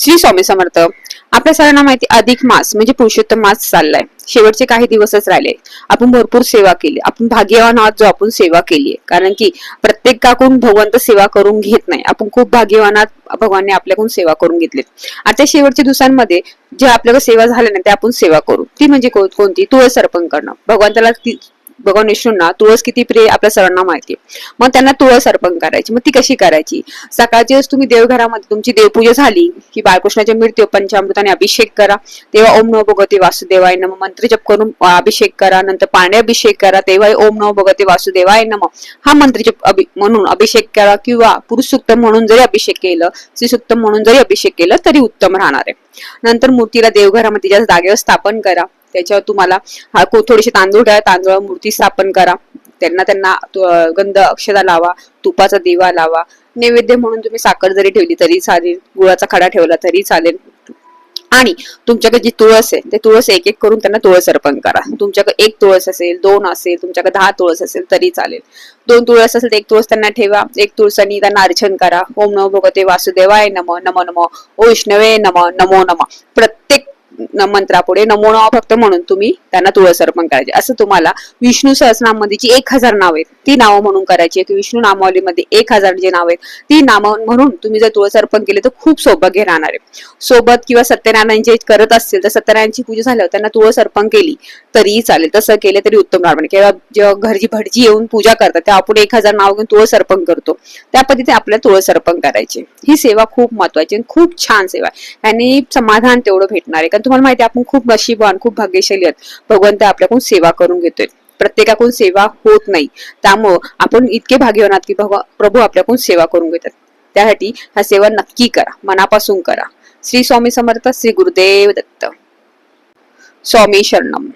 श्री स्वामी समर्थ. आपल्या सगळ्यांना माहिती अधिक मास म्हणजे पुरुषोत्तम मास चाललाय. शेवटचे काही दिवसच राहिले. आपण भरपूर सेवा केली. आपण भाग्यवान आहात जो आपण सेवा केली, कारण की प्रत्येकाकडून भगवंत सेवा करून घेत नाही. आपण खूप भाग्यवान आहात, भगवानने आपल्याकडून सेवा करून घेतली. आता शेवटच्या दिवसांमध्ये जे आपल्याकडे सेवा झाल्या ना, ते आपण सेवा करू. ती म्हणजे कोणती? तुळस अर्पण करणं. भगवंताला भगवान विष्णूंना तुळस किती प्रिय आपल्या सर्वांना माहिती. मग त्यांना तुळस अर्पण करायची. मग ती कशी करायची? सकाळची तुम्ही देवघरामध्ये तुमची देवपूजा झाली की बाळकृष्णाच्या मृत्यू पंचामृताने अभिषेक करा. तेव्हा ओम नमो भगवते वासुदेवाय नमः मंत्र जप करून अभिषेक करा. नंतर पाणी अभिषेक करा. तेव्हा ओम नमो भगवते वासुदेवाय नमः हा मंत्र जप म्हणून अभिषेक करा, किंवा पुरुष सुक्त म्हणून जरी अभिषेक केलं, स्त्री सुक्त म्हणून जरी अभिषेक केलं तरी उत्तम राहणार आहे. नंतर मूर्तीला देवघरामध्ये त्याच्या जागेवर स्थापन करा. त्याच्यावर तुम्हाला थोडेसे तांदूळ घ्या, तांदूळ मूर्ती स्थापन करा. त्यांना गंध अक्षता लावा, तुपाचा दिवा लावा. नैवेद्य म्हणून तुम्ही साखर जरी ठेवली तरी चालेल, गुळाचा खडा ठेवला तरी चालेल. आणि तुमच्याकडे जी तुळस आहे ते तुळस एक एक करून त्यांना तुळस अर्पण करा. तुमच्याकडे एक तुळस असेल, दोन असेल, तुमच्याकडे 10 तुळस असेल तरी चालेल. 2 तुळस असेल तर 1 तुळस त्यांना ठेवा. 1 तुळसानी त्यांना अर्चन करा. ओम नमो भगवते वासुदेवाय नमः, नमो नमः ओ विष्णवे नमः, नमो नमः. प्रत्येक मंत्रापुढे नमो नमः फक्त म्हणून तुम्ही त्यांना तुळस अर्पण करायचे. असं तुम्हाला विष्णू सहस्रनाममध्ये जी 1000 नाव आहेत ती नावं म्हणून करायची, की विष्णू नामावलीमध्ये 1000 जे नाव आहेत ती नावं म्हणून तुम्ही जर तुळस अर्पण केले तर खूप सौभाग्य राहणार आहे. सोबत किंवा सत्यनारायण जे करत असतील तर सत्यनारायणची पूजा झाल्यावर त्यांना तुळस अर्पण केली तरी चालेल. तसं केलं तरी उत्तम राहणार. किंवा जेव्हा घरची भटजी येऊन पूजा करतात तेव्हा आपण 1000 नाव घेऊन तुळस अर्पण करतो, त्या पद्धतीने आपल्याला तुळस अर्पण करायची. ही सेवा खूप महत्वाची आणि खूप छान सेवा आहे. आणि समाधान तेवढं भेटणार आहे. कारण तुम्हाला माहिती आहे आपण खूप नशीबवान, खूप भाग्यशाली आहोत. भगवंत आपल्याकडून सेवा करून घेतोय. प्रत्येकाकडून सेवा होत नाही. त्यामुळं आपण इतके भाग्यवान आहात की प्रभू आपल्याकडून सेवा करून घेतात. त्यासाठी हा सेवा नक्की करा, मनापासून करा. श्री स्वामी समर्थ. श्री गुरुदेव दत्त. स्वामी शरणम.